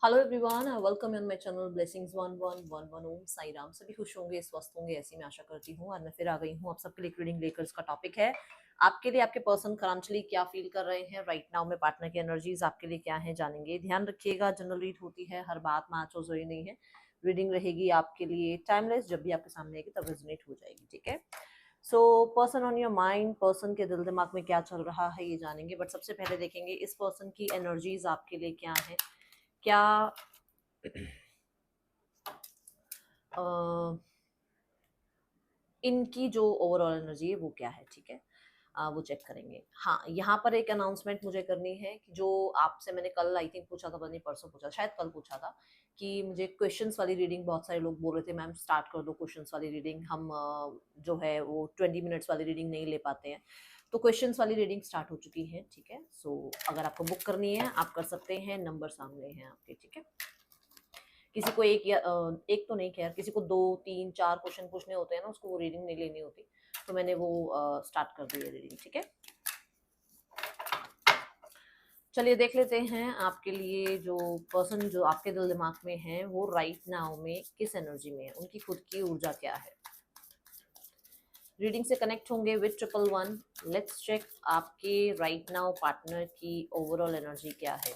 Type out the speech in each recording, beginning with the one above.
Hello everyone, welcome on my channel blessings 1111 ओम साई राम। सभी खुश होंगे, स्वस्थ होंगे, ऐसी मैं आशा करती हूँ। आज मैं फिर आ गई हूँ आप सबके लिए रीडिंग लेकर। इसका टॉपिक है आपके लिए आपके पर्सन करंटली क्या फील कर रहे हैं राइट नाउ में। पार्टनर की एनर्जीज आपके लिए क्या है जानेंगे। ध्यान रखिएगा, जनरल रीड होती है, हर बात मैच हो जरूरी नहीं है। रीडिंग रहेगी आपके लिए टाइमलेस, जब भी आपके सामने आएगी तब रेजोनेट हो जाएगी। ठीक है, so person on your mind, person के दिल दिमाग में क्या चल रहा है ये जानेंगे। बट सबसे पहले देखेंगे इस पर्सन की एनर्जीज आपके लिए क्या है। क्या इनकी जो ओवरऑल एनर्जी है वो क्या है। ठीक है, वो चेक करेंगे। हाँ, यहाँ पर एक अनाउंसमेंट मुझे करनी है कि जो आपसे मैंने कल आई थिंक पूछा था, पता नहीं परसों पूछा, शायद कल पूछा था कि मुझे क्वेश्चंस वाली रीडिंग, बहुत सारे लोग बोल रहे थे मैम स्टार्ट कर दो क्वेश्चंस वाली रीडिंग, हम जो है वो 20 मिनट्स वाली रीडिंग नहीं ले पाते हैं। तो क्वेश्चंस वाली रीडिंग स्टार्ट हो चुकी है। ठीक है, सो अगर आपको बुक करनी है आप कर सकते हैं, नंबर सामने हैं आपके। ठीक है, किसी को एक या एक तो नहीं, खैर किसी को 2 3 4 क्वेश्चन पूछने होते हैं ना, उसको वो रीडिंग नहीं लेनी होती, तो मैंने वो स्टार्ट कर दी है रीडिंग। ठीक है, चलिए देख लेते हैं आपके लिए जो पर्सन जो आपके दिल दिमाग में है वो राइट नाउ में किस एनर्जी में है, उनकी खुद की ऊर्जा क्या है। रीडिंग से कनेक्ट होंगे विद 111। लेट्स चेक आपके राइट नाउ पार्टनर की ओवरऑल एनर्जी क्या है।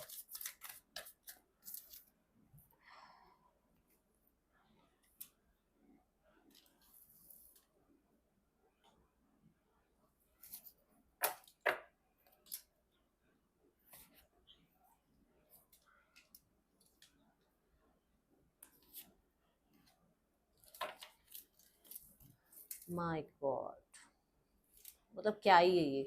माय गॉड, मतलब क्या ही है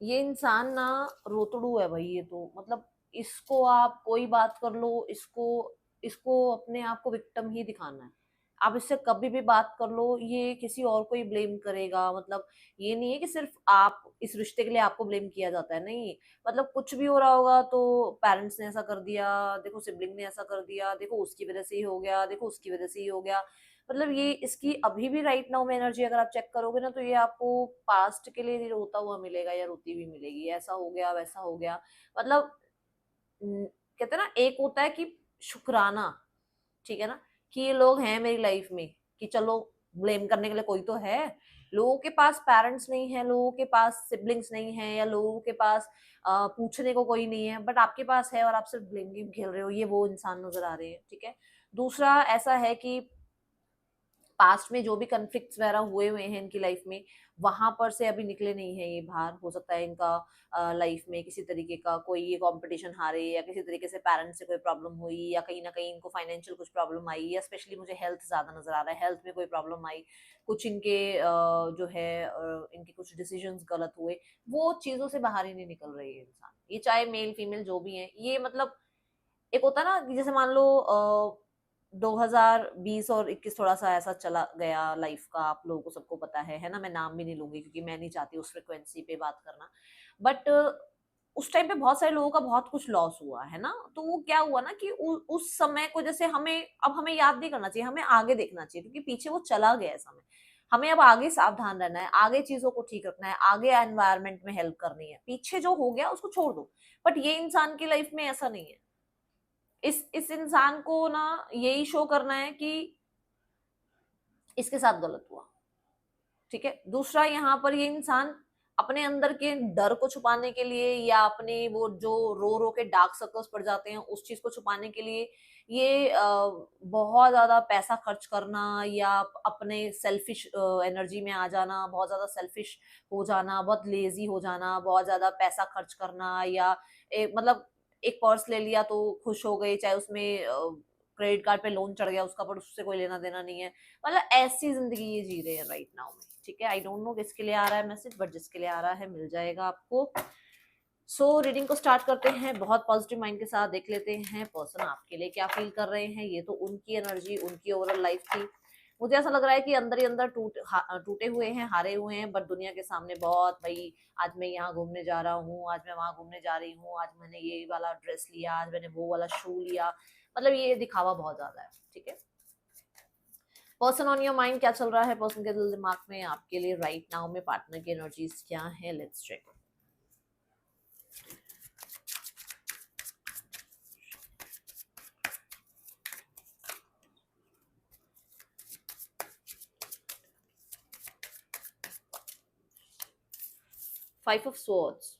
ये इंसान ना, रोतड़ू है भाई ये तो। मतलब इसको आप कोई बात कर लो, इसको इसको अपने आप को विक्टिम ही दिखाना है। आप इससे कभी भी बात कर लो, ये किसी और को ही ब्लेम करेगा। मतलब ये नहीं है कि सिर्फ आप इस रिश्ते के लिए आपको ब्लेम किया जाता है, नहीं। मतलब कुछ भी हो रहा होगा तो पेरेंट्स ने ऐसा कर दिया, देखो सिबलिंग ने ऐसा कर दिया, देखो उसकी वजह से ही हो गया, देखो उसकी वजह से ही हो गया। मतलब ये इसकी अभी भी राइट नाउ में एनर्जी अगर आप चेक करोगे ना, तो ये आपको पास्ट के लिए रोता हुआ मिलेगा या रोती हुई मिलेगी। ऐसा हो गया, वैसा हो गया। मतलब कहते हैं ना, एक होता है कि शुक्राना, ठीक है ना, कि ये लोग हैं मेरी लाइफ में, कि चलो ब्लेम करने के लिए कोई तो है। लोगों के पास पेरेंट्स नहीं है, लोगों के पास सिबलिंग्स नहीं है, या लोगों के पास पूछने को कोई नहीं है, बट आपके पास है और आप सिर्फ ब्लेम गेम खेल रहे हो। ये वो इंसान नजर आ रहे हैं। ठीक है, दूसरा ऐसा है कि पास्ट में जो भी कन्फ्लिक्ट्स वगैरह हुए हुए हैं इनकी लाइफ में, वहां पर से अभी निकले नहीं है ये बाहर। हो सकता है इनका लाइफ में किसी तरीके का कोई ये कंपटीशन हारे, या किसी तरीके से पेरेंट्स से कोई प्रॉब्लम हुई, या कहीं ना कहीं इनको फाइनेंशियल कुछ प्रॉब्लम आई, या स्पेशली मुझे हेल्थ ज्यादा नजर आ रहा है, हेल्थ में कोई प्रॉब्लम आई। कुछ इनके जो है इनके कुछ डिसीजंस गलत हुए। वो चीजों से बाहर ही नहीं निकल रही है इंसान, ये चाहे मेल फीमेल जो भी है। ये मतलब एक होता है ना कि जैसे मान लो 2020 और 21 थोड़ा सा ऐसा चला गया लाइफ का, आप लोगों को सबको पता है ना। मैं नाम भी नहीं लूंगी क्योंकि मैं नहीं चाहती उस फ्रिक्वेंसी पे बात करना। बट उस टाइम पे बहुत सारे लोगों का बहुत कुछ लॉस हुआ है ना। तो वो क्या हुआ ना कि उस समय को जैसे हमें अब हमें याद नहीं करना चाहिए, हमें आगे देखना चाहिए, क्योंकि पीछे वो चला गया है समय। हमें अब आगे सावधान रहना है, आगे चीजों को ठीक रखना है, आगे एनवायरनमेंट में हेल्प करनी है। पीछे जो हो गया उसको छोड़ दो। बट ये इंसान की लाइफ में ऐसा नहीं है। इस इंसान को ना यही शो करना है कि इसके साथ गलत हुआ। ठीक है, दूसरा यहाँ पर ये इंसान अपने अंदर के डर को छुपाने के लिए, या अपने वो जो रो रो के डार्क सर्कल्स पड़ जाते हैं उस चीज को छुपाने के लिए, ये बहुत ज्यादा पैसा खर्च करना, या अपने सेल्फिश एनर्जी में आ जाना, बहुत ज्यादा सेल्फिश हो जाना, बहुत लेजी हो जाना, बहुत ज्यादा पैसा खर्च करना, या मतलब एक पर्स ले लिया तो खुश हो गए, चाहे उसमें क्रेडिट कार्ड पे लोन चढ़ गया उसका, पर उससे कोई लेना देना नहीं है। मतलब ऐसी जिंदगी ये जी रहे हैं राइट नाउ में। ठीक है, आई डोंट नो किसके लिए आ रहा है मैसेज, बट जिसके लिए आ रहा है मिल जाएगा आपको। सो रीडिंग को स्टार्ट करते हैं, बहुत पॉजिटिव माइंड के साथ देख लेते हैं पर्सन आपके लिए क्या फील कर रहे हैं। ये तो उनकी एनर्जी, उनकी ओवरऑल लाइफ थी। मुझे ऐसा लग रहा है कि अंदर ही अंदर टूटे हुए हैं, हारे हुए हैं, बट दुनिया के सामने बहुत, भाई आज मैं यहाँ घूमने जा रहा हूँ, आज मैं वहां घूमने जा रही हूँ, आज मैंने ये वाला ड्रेस लिया, आज मैंने वो वाला शू लिया। मतलब ये दिखावा बहुत ज्यादा है। ठीक है, पर्सन ऑन योर माइंड क्या चल रहा है पर्सन के दिल दिमाग में आपके लिए राइट नाउ में, पार्टनर की एनर्जीज क्या है, let's check. Five of swords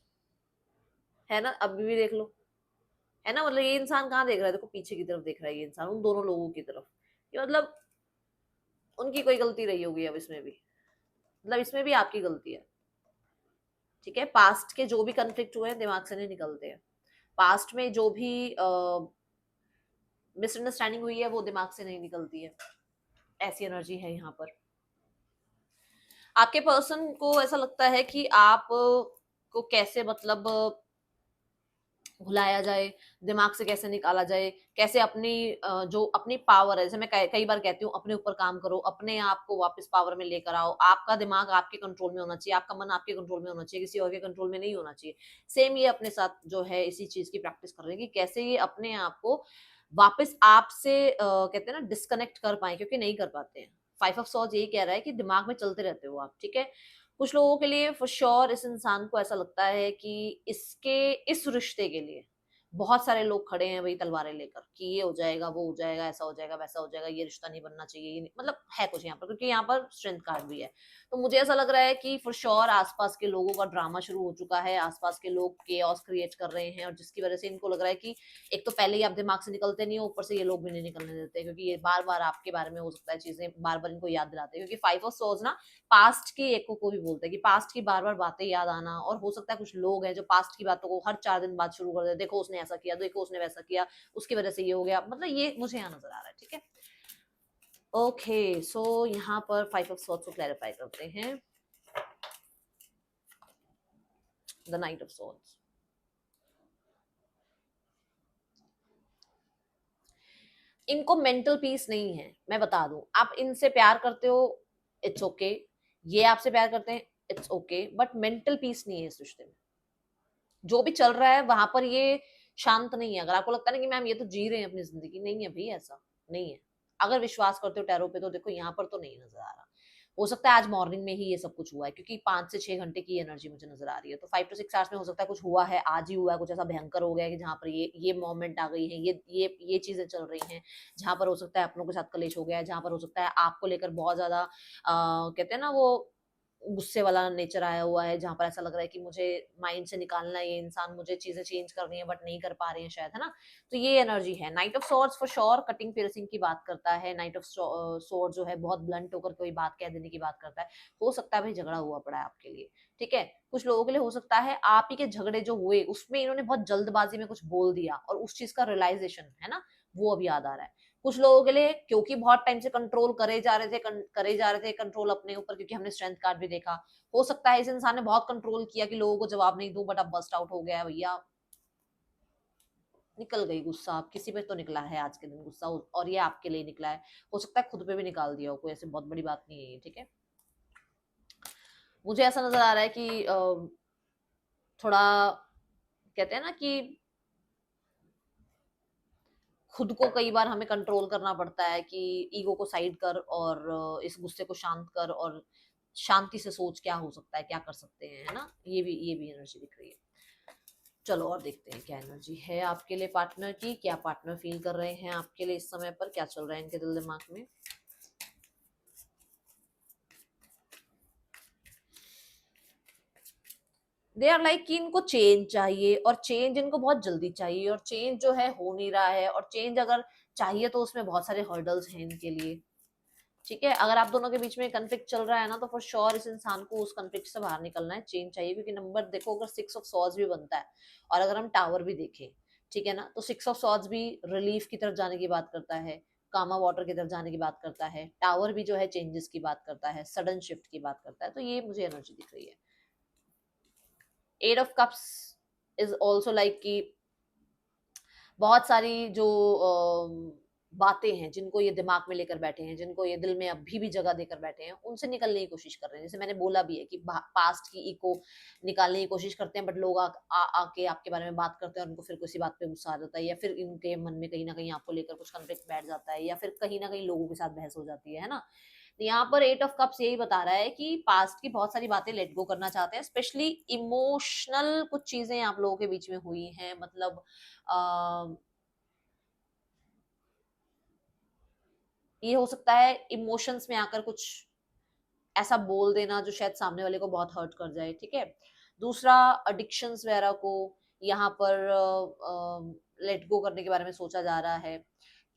है ना, अभी भी देख लो, है ना, मतलब ये इंसान कहाँ देख रहा है, देखो पीछे की तरफ देख रहा है ये इंसान उन दोनों लोगों की तरफ, कि मतलब उनकी कोई गलती रही होगी अब इसमें भी, मतलब इसमें भी आपकी गलती है। ठीक है, पास्ट के जो भी कन्फ्लिक्ट हुए हैं दिमाग से नहीं निकलते हैं, पास्ट में जो भी मिसअंडरस्टैंडिंग हुई है वो दिमाग से नहीं निकलती है, ऐसी एनर्जी है यहाँ पर। आपके पर्सन को ऐसा लगता है कि आप को कैसे मतलब भुलाया जाए, दिमाग से कैसे निकाला जाए, कैसे अपनी जो अपनी पावर है, जैसे मैं कई बार कहती हूँ अपने ऊपर काम करो, अपने आप को वापस पावर में लेकर आओ, आपका दिमाग आपके कंट्रोल में होना चाहिए, आपका मन आपके कंट्रोल में होना चाहिए, किसी और के कंट्रोल में नहीं होना चाहिए। सेम ये अपने साथ जो है इसी चीज की प्रैक्टिस कर रहे हैं कि कैसे ये अपने आप को वापस आपसे कहते हैं ना डिस्कनेक्ट कर पाए, क्योंकि नहीं कर पाते हैं। फाइव ऑफ सॉर्ड्स यही कह रहा है कि दिमाग में चलते रहते हो आप, ठीक है। कुछ लोगों के लिए फॉर श्योर इस इंसान को ऐसा लगता है कि इसके इस रिश्ते के लिए बहुत सारे लोग खड़े हैं वही तलवारें लेकर, कि ये हो जाएगा, वो हो जाएगा, ऐसा हो जाएगा, वैसा हो जाएगा, ये रिश्ता नहीं बनना चाहिए, ये नहीं, मतलब है कुछ यहाँ पर, क्योंकि यहाँ पर स्ट्रेंथ कार्ड भी है। तो मुझे ऐसा लग रहा है कि फॉर श्योर आसपास के लोगों का ड्रामा शुरू हो चुका है, आसपास के लोग केओस क्रिएट कर रहे हैं, और जिसकी वजह से इनको लग रहा है कि एक तो पहले ही आप दिमाग से निकलते नहीं हो, ऊपर से ये लोग भी नहीं निकलने देते, क्योंकि ये बार बार आपके बारे में हो सकता है चीजें बार बार इनको याद दिलाते हैं, क्योंकि फाइव ऑफ सोर्ड्स ना पास्ट की एको को भी बोलते हैं, कि पास्ट की बार बार बातें याद आना, और हो सकता है कुछ लोग हैं जो पास्ट की बातों को हर 4 दिन बाद शुरू कर देते, देखो उसने ऐसा किया, देखो उसने वैसा किया, उसकी वजह से ये हो गया, मतलब ये मुझे यहाँ नजर आ रहा है। ठीक है, ओके, सो यहाँ पर फाइव ऑफ सॉर्ड्स को क्लैरिफाई करते हैं। द नाइट ऑफ सॉर्ड्स, इनको मेंटल पीस नहीं है, मैं बता दूं, आप इनसे प्यार करते हो, इट्स ओके, ये आपसे प्यार करते हैं, it's okay, but mental peace नहीं है इस रिश्ते में। जो भी चल रहा है वहां पर ये शांत नहीं है। अगर आपको लगता है ना कि मैम ये तो जी रहे हैं अपनी जिंदगी, नहीं है भाई, ऐसा नहीं है। अगर विश्वास करते हो टैरो पे तो देखो यहाँ पर तो नहीं नजर आ रहा। हो सकता है आज मॉर्निंग में ही ये सब कुछ हुआ है, क्योंकि 5 से 6 घंटे की एनर्जी मुझे नजर आ रही है, तो 5 to 6 आवर्स में हो सकता है कुछ हुआ है, आज ही हुआ है, कुछ ऐसा भयंकर हो गया है कि जहाँ पर ये मोमेंट आ गई है, ये चीजें चल रही हैं, जहाँ पर हो सकता है अपनों के साथ कलेश हो गया है, जहाँ पर हो सकता है आपको लेकर बहुत ज्यादा कहते हैं ना वो गुस्से वाला नेचर आया हुआ है, जहाँ पर ऐसा लग रहा है कि मुझे माइंड से निकालना है ये इंसान, मुझे चीजें चेंज करनी है बट नहीं कर पा रहे हैं शायद, है ना। तो ये एनर्जी है। Night of swords for sure cutting piercing की बात करता है। नाइट ऑफ सॉर्ड जो है बहुत ब्लंट होकर कोई बात कह देने की बात करता है। हो सकता है भाई झगड़ा हुआ पड़ा है आपके लिए, ठीक है। कुछ लोगों के लिए हो सकता है आप ही के झगड़े जो हुए उसमें इन्होंने बहुत जल्दबाजी में कुछ बोल दिया, और उस चीज का रियलाइजेशन है ना वो अभी याद आ रहा है। कुछ लोगों के लिए क्योंकि बहुत टाइम से कंट्रोल करे जा रहे थे कंट्रोल अपने ऊपर, क्योंकि हमने स्ट्रेंथ कार्ड भी देखा। हो सकता है इस इंसान ने बहुत कंट्रोल किया कि लोगों को जवाब नहीं दूं, बट अब बस्ट आउट हो गया है भैया, निकल गई गुस्सा। आप किसी पे तो निकला है आज के दिन गुस्सा, और ये आपके लिए निकला है। हो सकता है खुद पे भी निकाल दिया हो, कोई ऐसी बहुत बड़ी बात नहीं है ये, ठीक है। मुझे ऐसा नजर आ रहा है कि थोड़ा कहते हैं ना कि खुद को कई बार हमें कंट्रोल करना पड़ता है, कि ईगो को साइड कर और इस गुस्से को शांत कर, और शांति से सोच क्या हो सकता है, क्या कर सकते हैं, है ना। ये भी एनर्जी दिख रही है। चलो और देखते हैं क्या एनर्जी है आपके लिए पार्टनर की, क्या पार्टनर फील कर रहे हैं आपके लिए इस समय पर, क्या चल रहा है इनके दिल दिमाग में। दे आर लाइक कि इनको चेंज चाहिए, और चेंज इनको बहुत जल्दी चाहिए, और चेंज जो है हो नहीं रहा है, और चेंज अगर चाहिए तो उसमें बहुत सारे हर्डल्स हैं इनके लिए, ठीक है। अगर आप दोनों के बीच में कंफ्लिक्ट चल रहा है ना, तो फॉर श्योर इस इंसान को उस कंफ्लिक्ट से बाहर निकलना है, चेंज चाहिए, क्योंकि नंबर देखो अगर 6 ऑफ सॉर्ड्स भी बनता है, और अगर हम टावर भी देखें, ठीक है ना, तो 6 ऑफ सॉर्ड्स भी रिलीफ की तरफ जाने की बात करता है, कामा वाटर की तरफ जाने की बात करता है, टावर भी जो है चेंजेस की बात करता है, सडन शिफ्ट की बात करता है, तो ये मुझे एनर्जी दिख रही है। 8 of cups is also like कि बहुत सारी जो बातें हैं जिनको ये दिमाग में लेकर बैठे हैं, जिनको ये दिल में अभी भी जगह देकर बैठे हैं, उनसे निकलने की कोशिश कर रहे हैं। जैसे मैंने बोला भी है कि पास्ट की इको निकालने की कोशिश करते हैं, बट लोग आके आपके बारे में बात करते हैं, और उनको फिर किसी बात पे गुस्सा आ जाता है, या फिर इनके मन में कहीं ना कहीं आपको लेकर कुछ कॉन्फ्लिक्ट बैठ जाता है, या फिर कहीं ना कहीं लोगों के साथ बहस हो जाती है ना। तो यहाँ पर 8 ऑफ कप्स यही बता रहा है कि पास्ट की बहुत सारी बातें लेट गो करना चाहते हैं, स्पेशली इमोशनल कुछ चीजें आप लोगों के बीच में हुई हैं, मतलब ये हो सकता है इमोशंस में आकर कुछ ऐसा बोल देना जो शायद सामने वाले को बहुत हर्ट कर जाए, ठीक है। दूसरा एडिक्शंस वगैरह को यहाँ पर लेट गो करने के बारे में सोचा जा रहा है,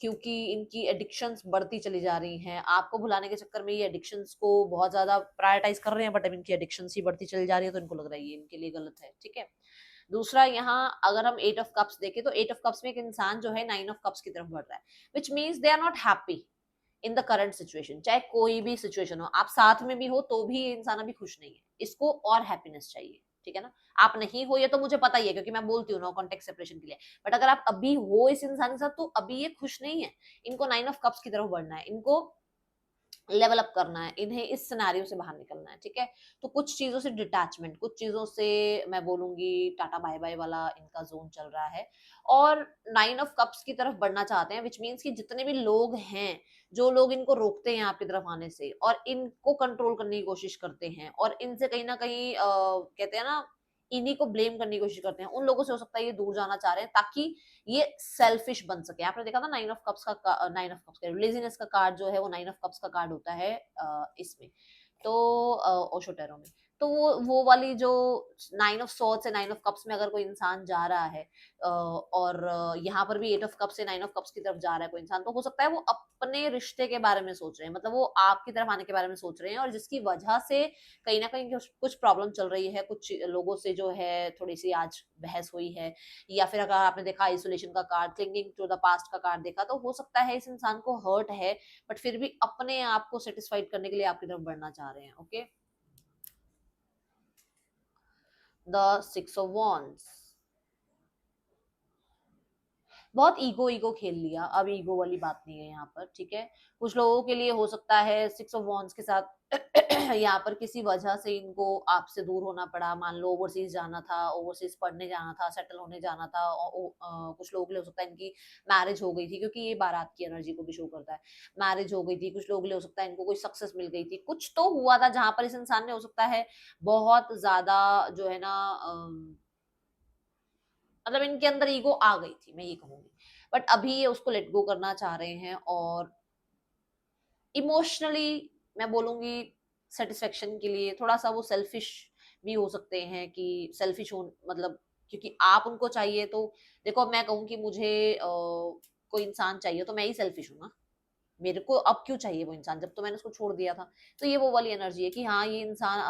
क्योंकि इनकी एडिक्शंस बढ़ती चली जा रही हैं। आपको भुलाने के चक्कर में ये एडिक्शंस को बहुत ज़्यादा प्रायोरिटाइज़ कर रहे हैं, बट अब इनकी एडिक्शंस ही बढ़ती चली जा रही है, तो इनको लग रहा है ये इनके लिए गलत है, ठीक है? दूसरा यहाँ अगर हम 8 ऑफ कप्स देखें, तो 8 ऑफ कप्स में एक इंसान जो है 9 ऑफ कप्स की तरफ बढ़ रहा है, which means they are not happy in the current situation. चाहे कोई भी सिचुएशन हो, आप साथ में भी हो तो भी ये इंसान अभी खुश नहीं है, इसको और हैप्पीनेस चाहिए, ठीक है ना? आप नहीं हो ये तो मुझे पता ही है, क्योंकि मैं बोलती हूँ नो कॉन्टेक्ट सेपरेशन के लिए, बट अगर आप अभी हो इस इंसान के साथ तो अभी ये खुश नहीं है। इनको 9 ऑफ कप्स की तरफ बढ़ना है, इनको लेवल अप करना है, इन्हें इस सिनेरियो से बाहर निकलना है, ठीक है? तो कुछ चीजों से डिटैचमेंट, कुछ चीजों से मैं बोलूंगी टाटा बाय बाय वाला इनका जोन चल रहा है, और 9 ऑफ कप्स की तरफ बढ़ना चाहते हैं, विच मीन्स कि जितने भी लोग हैं, जो लोग इनको रोकते हैं आपकी तरफ आने से और इनको कंट्रोल करने की कोशिश करते हैं और इनसे कहीं ना कहीं कहते हैं ना, इन्हीं को ब्लेम करने की कोशिश करते हैं, उन लोगों से हो सकता है ये दूर जाना चाह रहे हैं, ताकि ये सेल्फिश बन सके। आपने देखा था 9 ऑफ कप्स का 9 ऑफ कप्स का लेजीनेस का कार्ड जो है वो 9 ऑफ कप्स का कार्ड होता है इसमें, तो ओशो टैरो में। तो वो वाली जो 9 ऑफ सॉर्ड्स है, 9 ऑफ कप्स में अगर कोई इंसान जा रहा है और यहाँ पर भी 8 ऑफ कप्स से 9 ऑफ कप्स की तरफ जा रहा है कोई इंसान, तो हो सकता है वो अपने रिश्ते के बारे में सोच रहे हैं, मतलब वो आपकी तरफ आने के बारे में सोच रहे हैं, और जिसकी वजह से कहीं ना कहीं कुछ प्रॉब्लम चल रही है, कुछ लोगों से जो है थोड़ी सी आज बहस हुई है, या फिर अगर आपने देखा आइसोलेशन का card, clinging to the past का कार्ड देखा, तो हो सकता है इस इंसान को हर्ट है, बट फिर भी अपने आप को सेटिस्फाइड करने के लिए आपकी तरफ बढ़ना चाह रहे हैं। ओके, द 6 ऑफ wands, बहुत ईगो ईगो खेल लिया, अब ईगो वाली बात नहीं है यहाँ पर, ठीक है? कुछ लोगों के लिए हो सकता है 6 ऑफ wands के साथ यहाँ पर किसी वजह से इनको आपसे दूर होना पड़ा, मान लो ओवरसीज जाना था, ओवरसीज पढ़ने जाना था, सेटल होने जाना था, कुछ लोगों के लिए हो सकता है इनकी मैरिज हो गई थी, क्योंकि ये बारात की एनर्जी को भी शो करता है, मैरिज हो गई थी, कुछ लोगों के लिए हो सकता है इनको कोई सक्सेस मिल गई थी, कुछ तो हुआ था जहां पर इस इंसान ने हो सकता है बहुत ज्यादा जो है ना मतलब इनके अंदर ईगो आ गई थी, मैं ये कहूंगी, बट अभी ये उसको लेट गो करना चाह रहे हैं, और इमोशनली मैं बोलूंगी सेटिस्फेक्शन के लिए थोड़ा सा वो सेल्फिश भी हो सकते हैं, कि सेल्फिश हो मतलब, क्योंकि आप उनको चाहिए तो देखो, मैं कहूँ कि मुझे कोई इंसान चाहिए तो मैं ही सेल्फिश हूँ ना, मेरे को अब क्यों चाहिए वो इंसान, जब तो मैंने उसको छोड़ दिया था। तो ये वो वाली एनर्जी है कि हाँ ये इंसान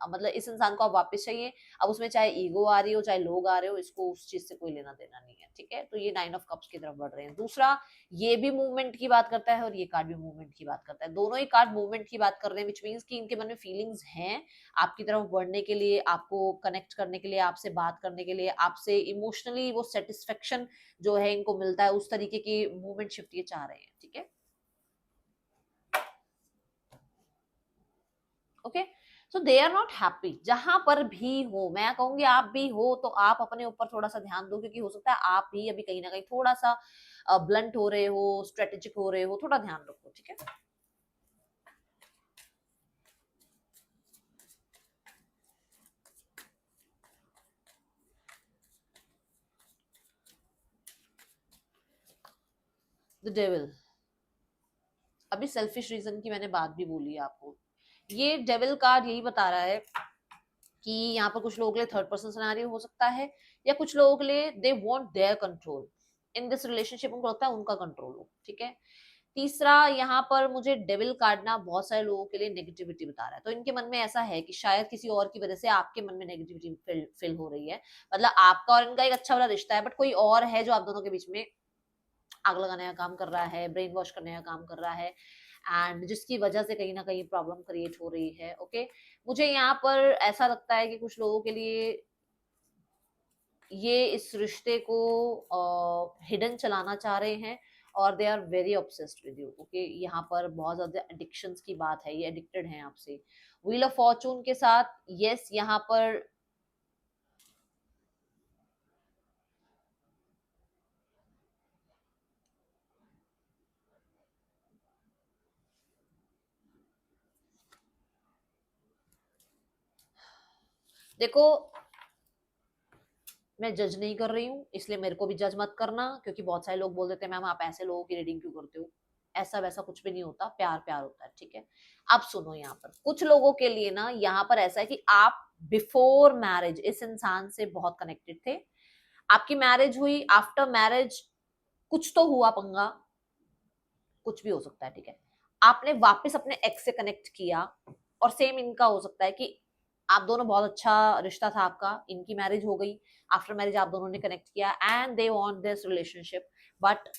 मतलब इस इंसान को अब वापस चाहिए, अब उसमें चाहे ईगो आ रही हो चाहे लोग आ रहे हो, इसको उस चीज से कोई लेना देना नहीं है, ठीक है? तो ये 9 ऑफ कप्स की तरफ बढ़ रहे हैं। दूसरा, ये भी मूवमेंट की बात करता है और ये कार्ड भी मूवमेंट की बात करता है, दोनों ही कार्ड मूवमेंट की बात कर रहे हैं, विच मीन्स कि इनके मन में फीलिंग्स हैं आपकी तरफ बढ़ने के लिए, आपको कनेक्ट करने के लिए, आपसे बात करने के लिए, आपसे इमोशनली वो सेटिस्फेक्शन जो है इनको मिलता है, उस तरीके की मूवमेंट शिफ्ट ये चाह रहे हैं, ठीक है? Okay, so they are not happy जहां पर भी हो। मैं कहूंगी आप भी हो तो आप अपने ऊपर थोड़ा सा ध्यान दो, क्योंकि हो सकता है आप भी अभी कहीं ना कहीं थोड़ा सा ब्लंट हो रहे हो, स्ट्रेटेजिक हो रहे हो, थोड़ा ध्यान रखो, ठीक है? द डेविल, अभी सेल्फिश रीजन की मैंने बात भी बोली है आपको। ये डेविल कार्ड यही बता रहा है कि यहाँ पर कुछ लोगों के लिए थर्ड पर्सन सिनेरियो हो सकता है, या कुछ लोगों के लिए they want their control in this relationship, उनको लगता है उनका कंट्रोल हो, ठीक है? तीसरा, यहाँ पर मुझे डेविल कार्ड ना बहुत सारे लोगों के लिए नेगेटिविटी बता रहा है, तो इनके मन में ऐसा है कि शायद किसी और की वजह से आपके मन में नेगेटिविटी फिल हो रही है, मतलब आपका और इनका एक अच्छा वाला रिश्ता है, बट कोई और है जो आप दोनों के बीच में आग लगाने का काम कर रहा है, ब्रेन वॉश करने का काम कर रहा है, एंड जिसकी वजह से कहीं ना कहीं प्रॉब्लम क्रिएट हो रही है। ओके, मुझे यहाँ पर ऐसा लगता है कि कुछ लोगों के लिए ये इस रिश्ते को हिडन चलाना चाह रहे हैं, और they are very obsessed with you. Okay, यहाँ पर बहुत ज्यादा एडिक्शंस की बात है, ये एडिक्टेड हैं आपसे। व्हील ऑफ फॉर्चून के साथ यस, यहाँ पर देखो, मैं जज नहीं कर रही हूँ, इसलिए मेरे को भी जज मत करना, क्योंकि बहुत सारे लोग बोल देते हैं मैम आप ऐसे लोगों की रीडिंग क्यों करते हो। ऐसा वैसा कुछ भी नहीं होता, प्यार प्यार होता है, ठीक है? अब सुनो, यहाँ पर कुछ लोगों के लिए ना यहाँ पर ऐसा है कि आप बिफोर मैरिज इस इंसान से बहुत कनेक्टेड थे, आपकी मैरिज हुई, आफ्टर मैरिज कुछ तो हुआ पंगा, कुछ भी हो सकता है, ठीक है, आपने वापस अपने एक्स से कनेक्ट किया, और सेम इनका हो सकता है कि आप दोनों बहुत अच्छा रिश्ता था आपका, इनकी मैरिज हो गई, आफ्टर मैरिज आप दोनों ने कनेक्ट किया and they want this relationship but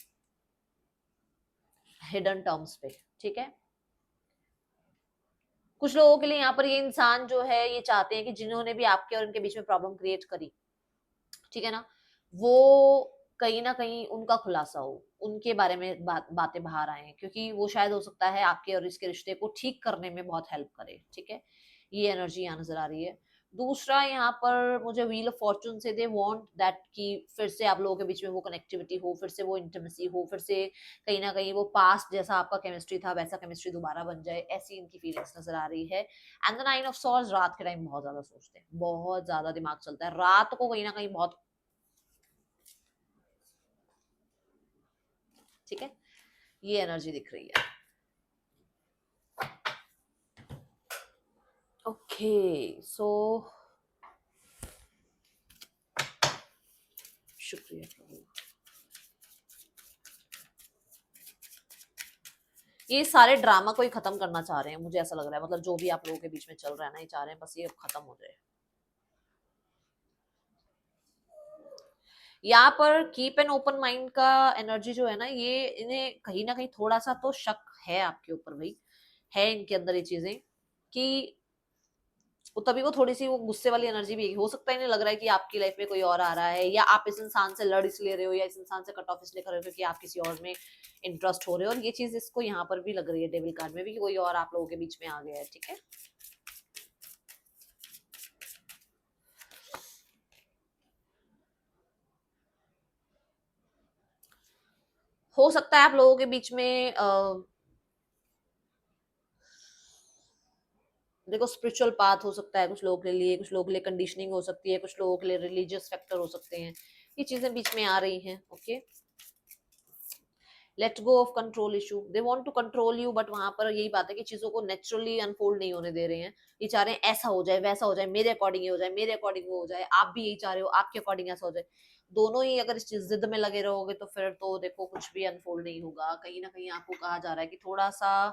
hidden terms पे, ठीक है। कुछ लोगों के लिए यहाँ पर ये इंसान जो है ये चाहते हैं कि जिन्होंने भी आपके और इनके बीच में प्रॉब्लम क्रिएट करी, ठीक है ना, वो कहीं ना कहीं उनका खुलासा हो, उनके बारे में बातें बाहर आए, क्योंकि वो शायद हो सकता है आपके और इसके रिश्ते को ठीक करने में बहुत हेल्प करे, ठीक है। ये एनर्जी यहाँ नजर आ रही है। दूसरा यहाँ पर मुझे व्हील ऑफ फॉर्चून से दे वांट दैट कि फिर से आप लोगों के बीच में वो कनेक्टिविटी हो, फिर से वो इंटीमेसी हो, फिर से कहीं ना कहीं वो पास्ट जैसा आपका केमिस्ट्री था वैसा केमिस्ट्री दोबारा बन जाए, ऐसी इनकी फीलिंग्स नजर आ रही है। And the nine of swords, रात के टाइम बहुत ज्यादा सोचते हैं, बहुत ज्यादा दिमाग चलता है रात को कहीं ना कहीं बहुत, ठीक है, ये एनर्जी दिख रही है। ओके सो शुक्रिया प्रभु। ये सारे ड्रामा को ही खत्म करना चाह रहे हैं, मुझे ऐसा लग रहा है, मतलब जो भी आप लोगों के बीच में चल रहा है ना, ये चाह रहे हैं बस ये अब खत्म हो जाए। यहाँ पर कीप एन ओपन माइंड का एनर्जी जो है ना, ये इन्हें कहीं ना कहीं थोड़ा सा तो शक है आपके ऊपर भाई, है इनके अंदर ये चीजें कि वो तभी वो थोड़ी सी वो गुस्से वाली एनर्जी भी हो सकता है, इन्हें लग रहा है कि आपकी लाइफ में कोई और आ रहा है, या आप इस इंसान से लड़ इसलिए रहे हो, या इस इंसान से कट ऑफ इसलिए कर रहे हो क्योंकि आप किसी और में इंटरेस्ट हो रहे हो, और ये चीज इसको यहाँ पर भी लग रही है डेविल कार्ड में भी कि कोई और आप लोगों के बीच में आ गया है, ठीक है। हो सकता है आप लोगों के बीच में देखो स्पिरिचुअल पाथ हो सकता है कुछ लोगों के लिए, कुछ लोगों के लिए कंडीशनिंग हो सकती है, कुछ लोगों के लिए रिलीजियस फैक्टर हो सकते हैं, ये चीजें बीच में आ रही हैं, okay. Let go of control issue, they want to control you, but वहां पर यही बात है कि चीजों को नेचुरली अनफोल्ड नहीं होने दे रहे हैं, ये चाह रहे हैं ऐसा हो जाए वैसा हो जाए, मेरे अकॉर्डिंग ये हो जाए, मेरे अकॉर्डिंग वो हो जाए, आप भी यही चाह रहे हो आपके अकॉर्डिंग ऐसा हो जाए। दोनों ही अगर इस चीज जिद में लगे रहोगे तो फिर तो देखो कुछ भी अनफोल्ड नहीं होगा, कहीं ना कहीं आपको कहा जा रहा है कि थोड़ा सा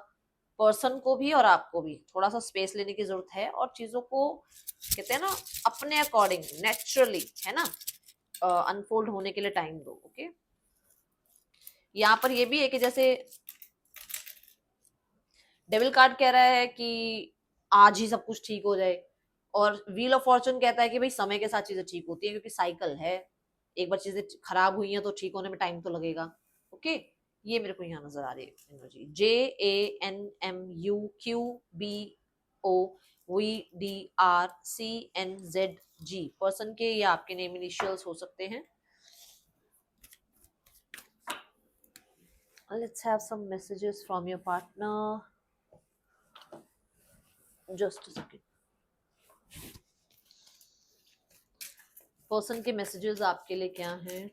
पर्सन को भी और आपको भी थोड़ा सा स्पेस लेने की जरूरत है, और चीजों को कहते हैं ना अपने अकॉर्डिंग नेचुरली, है ना, अनफोल्ड होने के लिए टाइम दो, ओके। यहाँ पर ये भी है कि जैसे डेविल कार्ड कह रहा है कि आज ही सब कुछ ठीक हो जाए, और व्हील ऑफ फॉर्चून कहता है कि भाई समय के साथ चीजें ठीक होती है, क्योंकि साइकिल है, एक बार चीजें खराब हुई हैं तो ठीक होने में टाइम तो लगेगा, ओके। ये मेरे को यहाँ नजर आ रही है एनर्जी, JANMUQBOVDRCNZG, पर्सन के या आपके नेम इनिशियल्स हो सकते हैं। Let's have some messages from your partner. Just a second. Person के मैसेजेस आपके लिए क्या हैं?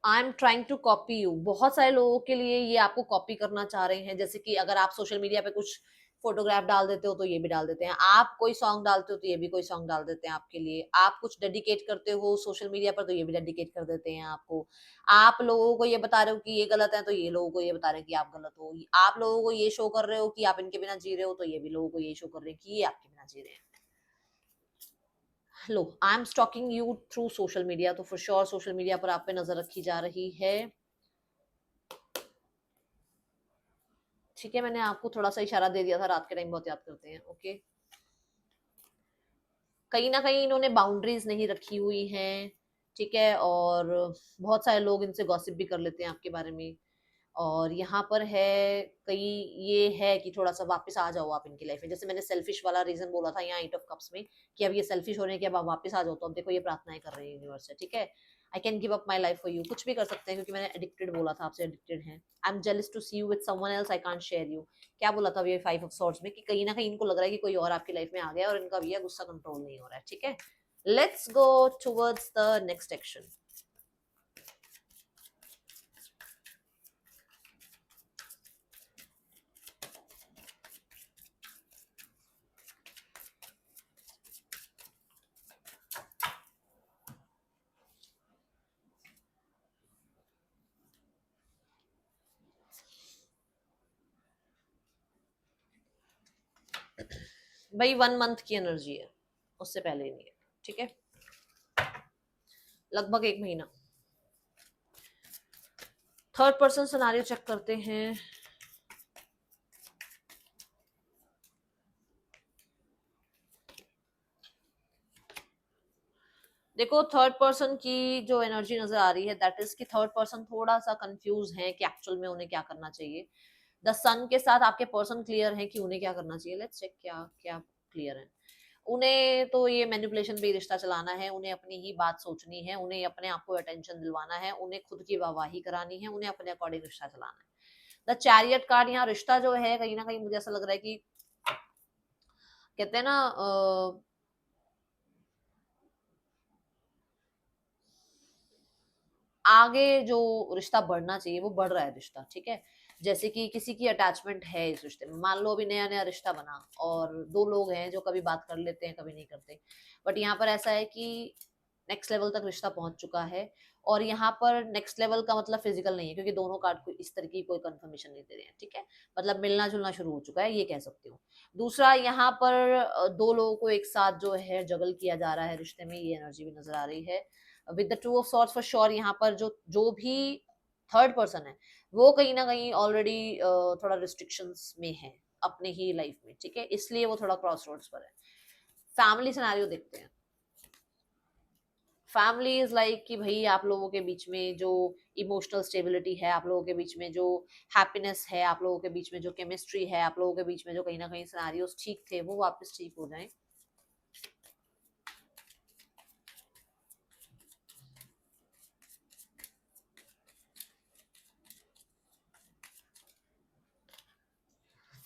I am trying to copy you, बहुत सारे लोगों के लिए ये आपको कॉपी करना चाह रहे हैं, जैसे कि अगर आप सोशल मीडिया पे कुछ फोटोग्राफ डाल देते हो तो ये भी डाल देते हैं, आप कोई सॉन्ग डालते हो तो ये भी कोई सॉन्ग डाल देते हैं आपके लिए, आप कुछ डेडिकेट करते हो सोशल मीडिया पर तो ये भी डेडिकेट कर देते हैं आपको, आप लोगों को ये बता रहे हो कि ये गलत है तो ये लोगों को ये बता रहे हैं कि आप गलत हो, आप लोगों को ये शो कर रहे हो कि आप इनके बिना जी रहे हो तो ये भी लोगों को ये शो कर रहे हैं कि ये आपके बिना जी रहे हैं। लो I am stalking you through social media, तो फॉर श्योर सोशल मीडिया पर आप पे नजर रखी जा रही है, ठीक है। मैंने आपको थोड़ा सा इशारा दे दिया था, रात के टाइम बहुत याद करते हैं, ओके। कहीं ना कहीं इन्होंने बाउंड्रीज नहीं रखी हुई हैं, ठीक है, और बहुत सारे लोग इनसे गॉसिप भी कर लेते हैं आपके बारे में, और यहाँ पर है कहीं ये है कि थोड़ा सा वापस आ जाओ आप इनकी लाइफ में, जैसे मैंने सेल्फिश वाला रीजन बोला था यहाँ 8 ऑफ कप्स में कि अब ये सेल्फिश होने के अब आप वापस आ जाओ, तो अब देखो ये प्रार्थनाएं कर रहे हैं यूनिवर्स से, ठीक है। I can give up my life for you, कुछ भी कर सकते हैं क्योंकि मैंने एडिक्टेड बोला था, आपसे एडिक्टेड है। I am jealous to see you with someone else, I can't share you, क्या बोला था ये 5 ऑफ सॉर्ड्स में कि कहीं ना कहीं इनको लग रहा है कि कोई और आपकी लाइफ में आ गया और इनका भी गुस्सा कंट्रोल नहीं हो रहा है, ठीक है। Let's go towards the next action. भाई 1 मंथ की एनर्जी है, उससे पहले नहीं है, ठीक है, लगभग 1 महीना। थर्ड पर्सन सिनेरियो चेक करते हैं। देखो थर्ड पर्सन की जो एनर्जी नजर आ रही है दैट इज कि थर्ड पर्सन थोड़ा सा कंफ्यूज है कि एक्चुअल में उन्हें क्या करना चाहिए। द सन के साथ आपके पर्सन क्लियर है कि उन्हें क्या करना चाहिए। लेट्स चेक क्या क्या क्लियर है। उन्हें तो ये मैनिपुलेशन पे रिश्ता चलाना है, उन्हें अपनी ही बात सोचनी है, उन्हें अपने आप को अटेंशन दिलवाना है, उन्हें खुद की वाहवाही करानी है, उन्हें अपने अकॉर्डिंग रिश्ता चलाना है। द चैरियट कार्ड यहाँ रिश्ता जो है कहीं ना कहीं मुझे ऐसा लग रहा है कि कहते हैं ना आगे जो रिश्ता बढ़ना चाहिए वो बढ़ रहा है रिश्ता, ठीक है। जैसे कि किसी की अटैचमेंट है इस रिश्ते में, मान लो अभी नया नया रिश्ता बना और दो लोग हैं जो कभी बात कर लेते हैं कभी नहीं करते, बट यहाँ पर ऐसा है कि नेक्स्ट लेवल तक रिश्ता पहुंच चुका है। और यहाँ पर नेक्स्ट लेवल का मतलब फिजिकल नहीं है, क्योंकि दोनों कार्ड को इस तरह की कोई कंफर्मेशन नहीं दे रहे हैं, ठीक है। मतलब मिलना जुलना शुरू हो चुका है, ये कह सकती हूँ। दूसरा यहाँ पर दो लोगों को एक साथ जो है जगल किया जा रहा है रिश्ते में, ये एनर्जी भी नजर आ रही है। With the two of swords for sure यहाँ पर जो जो भी थर्ड पर्सन है वो कहीं ना कहीं ऑलरेडी थोड़ा रिस्ट्रिक्शंस में है अपने ही लाइफ में, ठीक है, इसलिए वो थोड़ा क्रॉस रोड्स पर है। फैमिली सिनेरियो देखते हैं। फैमिली इज लाइक कि भाई आप लोगों के बीच में जो इमोशनल स्टेबिलिटी है, आप लोगों के बीच में जो हैप्पीनेस है, आप लोगों के बीच में जो केमिस्ट्री है, आप लोगों के बीच में जो कहीं ना कहीं सिनेरियोस ठीक थे वो वापस ठीक हो जाएं।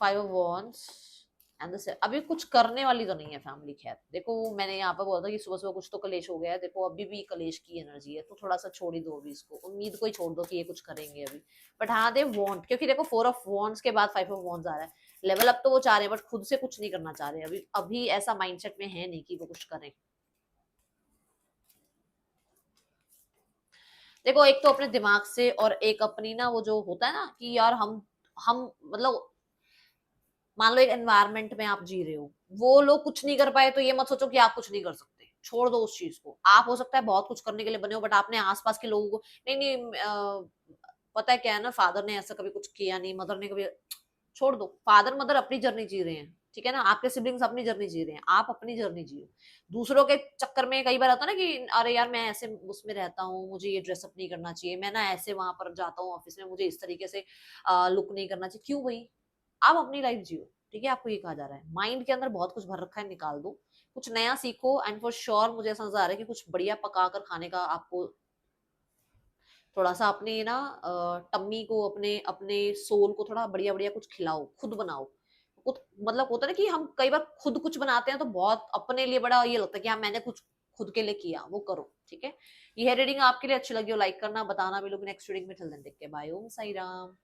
फाइव ऑफ वॉन्ड्स एंड अभी कुछ करने वाली तो नहीं है फैमिली। खैर देखो मैंने यहाँ पर बोला था कि सुबह सुबह कुछ तो कलेश हो गया है, देखो अभी भी कलेश की एनर्जी है, तो थोड़ा सा छोड़ ही दो अभी इसको, उम्मीद को ही छोड़ दो कि ये कुछ करेंगे अभी। बट हाँ दे वांट, क्योंकि देखो 4 ऑफ वॉन्ड्स के बाद 5 ऑफ वॉन्ड्स आ रहा है। लेवल अप तो वो चाह रहे हैं बट खुद से कुछ नहीं करना चाह रहे अभी, अभी ऐसा माइंडसेट में है नहीं कि वो कुछ करें। देखो एक तो अपने दिमाग से, और एक अपनी ना वो जो होता है ना कि यार हम मतलब मान लो एक एनवायरनमेंट में आप जी रहे हो, वो लोग कुछ नहीं कर पाए तो ये मत सोचो कि आप कुछ नहीं कर सकते, छोड़ दो उस चीज को। आप हो सकता है बहुत कुछ करने के लिए बने हो बट आपने आसपास के लोगों को नहीं नहीं पता है क्या है ना, फादर ने ऐसा कभी कुछ किया नहीं, मदर ने कभी, छोड़ दो। फादर मदर अपनी जर्नी जी रहे हैं, ठीक है ना, आपके सिबलिंग्स अपनी जर्नी जी रहे हैं, आप अपनी जर्नी जियो। दूसरों के चक्कर में कई बार आता है ना कि अरे यार मैं ऐसे उसमें रहता हूँ, मुझे ये ड्रेसअप नहीं करना चाहिए, मैं ना ऐसे वहां पर जाता हूँ ऑफिस में, मुझे इस तरीके से लुक नहीं करना चाहिए। क्यों भाई, आप अपनी लाइफ जियो, ठीक है। आपको ये कहा जा रहा है माइंड के अंदर बहुत कुछ भर रखा है, निकाल दो, कुछ नया सीखो। एंड फॉर श्योर मुझे ऐसा नजर आ रहा है कि कुछ बढ़िया पका कर खाने का आपको थोड़ा सा अपने ना टम्मी को, अपने अपने सोल को थोड़ा बढ़िया बढ़िया कुछ खिलाओ, खुद बनाओ। खुद मतलब होता है ना कि हम कई बार खुद कुछ बनाते हैं तो बहुत अपने लिए बड़ा ये लगता है कि हाँ मैंने कुछ खुद के लिए किया, वो करो, ठीक है। ये रीडिंग आपके लिए अच्छी लगी हो लाइक करना, बताना भी लोग नेक्स्ट रीडिंग में। चल देख के बाय, ओम साई राम।